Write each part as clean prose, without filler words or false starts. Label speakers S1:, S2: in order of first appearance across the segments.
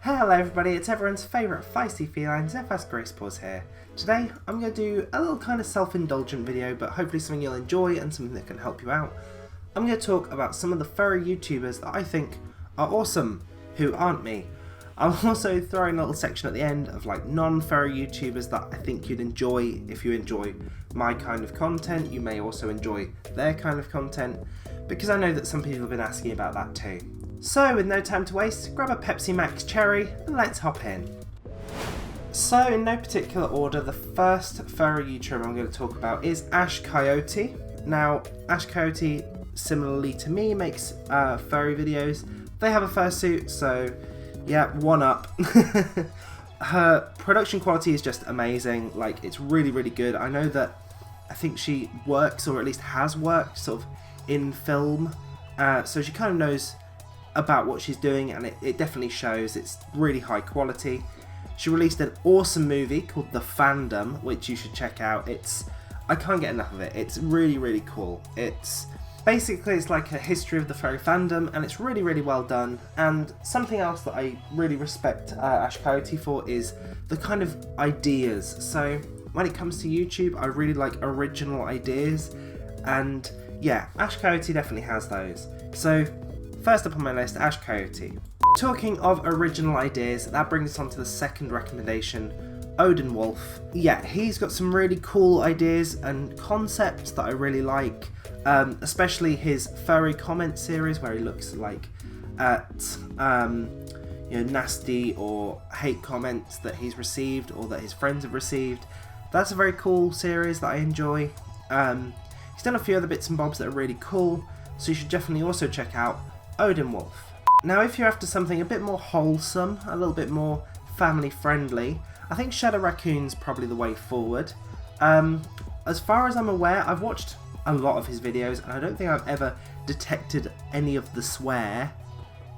S1: Hello everybody, it's everyone's favourite feisty felines, FS Grace Paws here. Today I'm going to do a little kind of self-indulgent video, but hopefully something you'll enjoy and something that can help you out. I'm going to talk about some of the furry YouTubers that I think are awesome, who aren't me. I'll also throw in a little section at the end of like non-furry YouTubers that I think you'd enjoy. If you enjoy my kind of content, you may also enjoy their kind of content, because I know that some people have been asking about that too. So with no time to waste, grab a Pepsi Max Cherry and let's hop in. So in no particular order, the first furry YouTuber I'm going to talk about is Ash Coyote. Now Ash Coyote, similarly to me, makes furry videos. They have a fursuit, so yeah, one up. Her production quality is just amazing, like it's really good. I know that I think she works, or at least has worked, sort of in film, so she kind of knows about what she's doing, and it definitely shows. It's really high quality. She released an awesome movie called The Fandom, which you should check out. I can't get enough of it. It's really cool. It's like a history of the furry fandom, and it's really well done. And something else that I really respect Ash Coyote for is the kind of ideas. So when it comes to YouTube, I really like original ideas, and yeah, Ash Coyote definitely has those. So first up on my list, Ash Coyote. Talking of original ideas, that brings us on to the second recommendation, Odin Wolf. Yeah, he's got some really cool ideas and concepts that I really like, especially his furry comment series where he looks like at nasty or hate comments that he's received or that his friends have received. That's a very cool series that I enjoy. He's done a few other bits and bobs that are really cool, so you should definitely also check out Odin Wolf. Now if you're after something a bit more wholesome, a little bit more family friendly, I think Shadow Raccoon's probably the way forward. As far as I'm aware, I've watched a lot of his videos and I don't think I've ever detected any of the swear.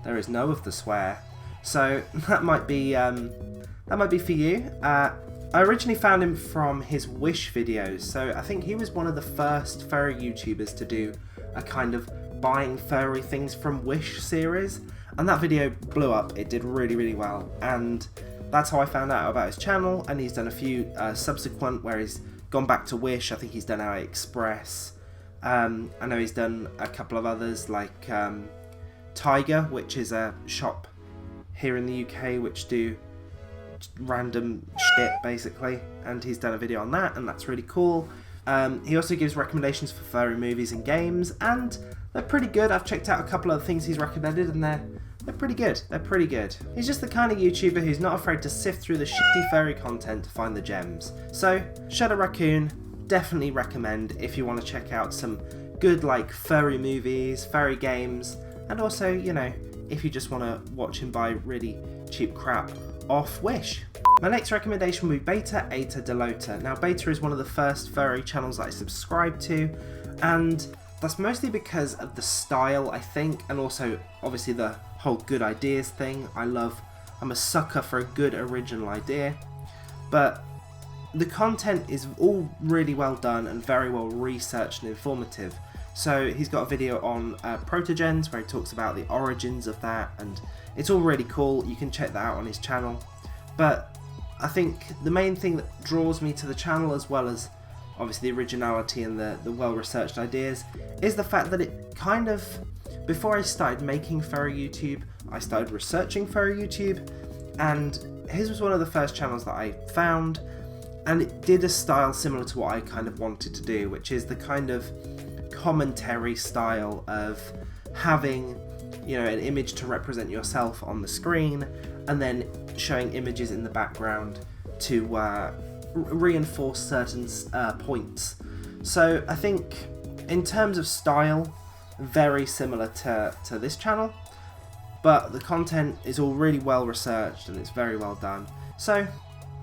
S1: There is no of the swear. So that might be for you. I originally found him from his Wish videos, so I think he was one of the first furry YouTubers to do a kind of buying furry things from Wish series, and that video blew up. It did really well, and that's how I found out about his channel. And he's done a few subsequent where he's gone back to Wish. I think he's done AliExpress. I know he's done a couple of others like Tiger, which is a shop here in the UK which do random shit basically, and he's done a video on that, and that's really cool. He also gives recommendations for furry movies and games, and they're pretty good. I've checked out a couple of the things he's recommended, and they're pretty good. They're pretty good. He's just the kind of YouTuber who's not afraid to sift through the shitty furry content to find the gems. So Shadow Raccoon, definitely recommend if you want to check out some good like furry movies, furry games, and also, you know, if you just want to watch him buy really cheap crap off Wish. My next recommendation will be Beta Eta Delota. Now Beta is one of the first furry channels that I subscribed to, and that's mostly because of the style, I think, and also obviously the whole good ideas thing. I'm a sucker for a good original idea, but the content is all really well done and very well researched and informative. So he's got a video on protogens where he talks about the origins of that, and it's all really cool. You can check that out on his channel. But I think the main thing that draws me to the channel, as well as obviously the originality and the well-researched ideas, is the fact that it kind of, before I started making furry YouTube, I started researching furry YouTube, and his was one of the first channels that I found, and it did a style similar to what I kind of wanted to do, which is the kind of commentary style of having, you know, an image to represent yourself on the screen, and then showing images in the background to reinforce certain points. So I think in terms of style, very similar to this channel, but the content is all really well researched and it's very well done. So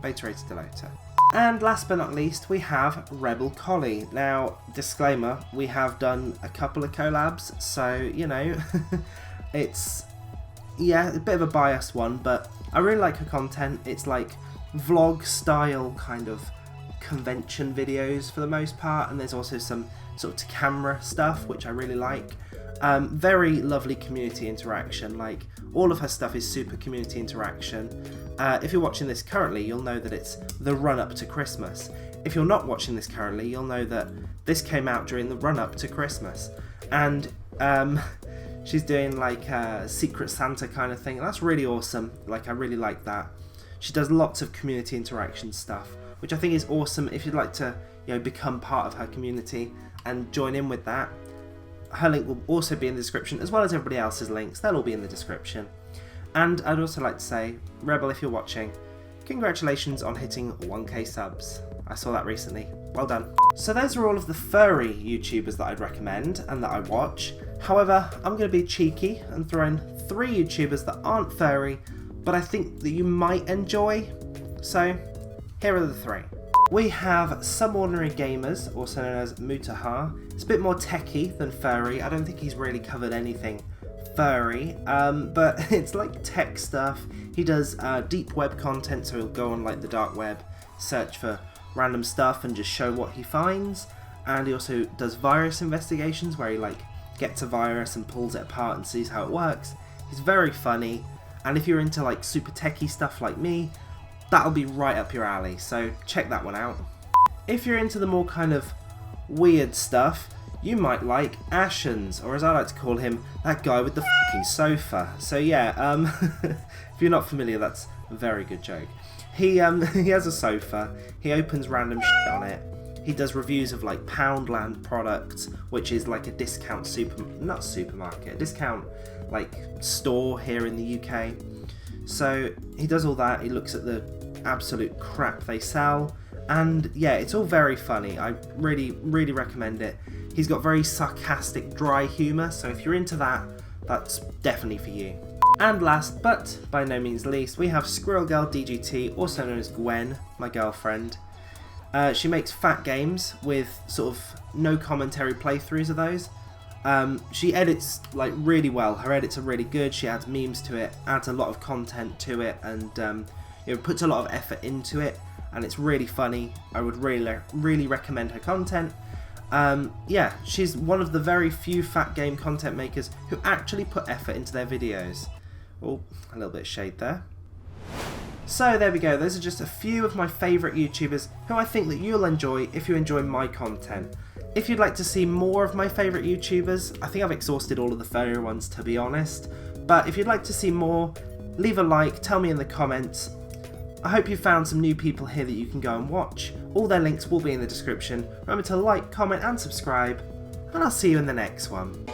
S1: Beta Eta Delota. And last but not least, we have Rebel Collie. Now, disclaimer, we have done a couple of collabs, so, you know, it's, yeah, a bit of a biased one, but I really like her content. It's like vlog style kind of convention videos for the most part, and there's also some sort of to camera stuff which I really like. Very lovely community interaction, like All of her stuff is super community interaction. If you're watching this currently, you'll know that it's the run-up to Christmas. If you're not watching this currently, you'll know that this came out during the run-up to Christmas. And she's doing like a Secret Santa kind of thing. And that's really awesome. Like, I really like that. She does lots of community interaction stuff, which I think is awesome. If you'd like to, become part of her community and join in with that, her link will also be in the description, as well as everybody else's links. They'll all be in the description. And I'd also like to say, Rebel, if you're watching, congratulations on hitting 1k subs. I saw that recently. Well done. So those are all of the furry YouTubers that I'd recommend and that I watch. However, I'm going to be cheeky and throw in 3 YouTubers that aren't furry, but I think that you might enjoy. So, here are the 3. We have Some Ordinary Gamers, also known as Mutaha. It's a bit more techie than furry. I don't think he's really covered anything furry, but it's like tech stuff. He does deep web content, so he'll go on like the dark web, search for random stuff and just show what he finds. And he also does virus investigations, where he like gets a virus and pulls it apart and sees how it works. He's very funny, and if you're into like super techie stuff like me, that'll be right up your alley, so check that one out. If you're into the more kind of weird stuff, you might like Ashens, or as I like to call him, that guy with the fucking sofa. So yeah, if you're not familiar, that's a very good joke. He has a sofa, he opens random shit on it, he does reviews of like Poundland products, which is like a discount a discount like store here in the UK. So he does all that, he looks at the absolute crap they sell, and yeah, it's all very funny. I really recommend it. He's got very sarcastic, dry humour, so if you're into that, that's definitely for you. And last, but by no means least, we have Squirrel Girl DGT, also known as Gwen, my girlfriend. She makes fat games with sort of no commentary playthroughs of those. She edits like really well. Her edits are really good. She adds memes to it, adds a lot of content to it, and puts a lot of effort into it, and it's really funny. I would really recommend her content. Yeah, she's one of the very few fat game content makers who actually put effort into their videos. Oh, a little bit of shade there. So there we go, those are just a few of my favourite YouTubers who I think that you'll enjoy if you enjoy my content. If you'd like to see more of my favourite YouTubers, I think I've exhausted all of the furry ones, to be honest, but if you'd like to see more, leave a like, tell me in the comments. I hope you found some new people here that you can go and watch. All their links will be in the description. Remember to like, comment and subscribe, and I'll see you in the next one.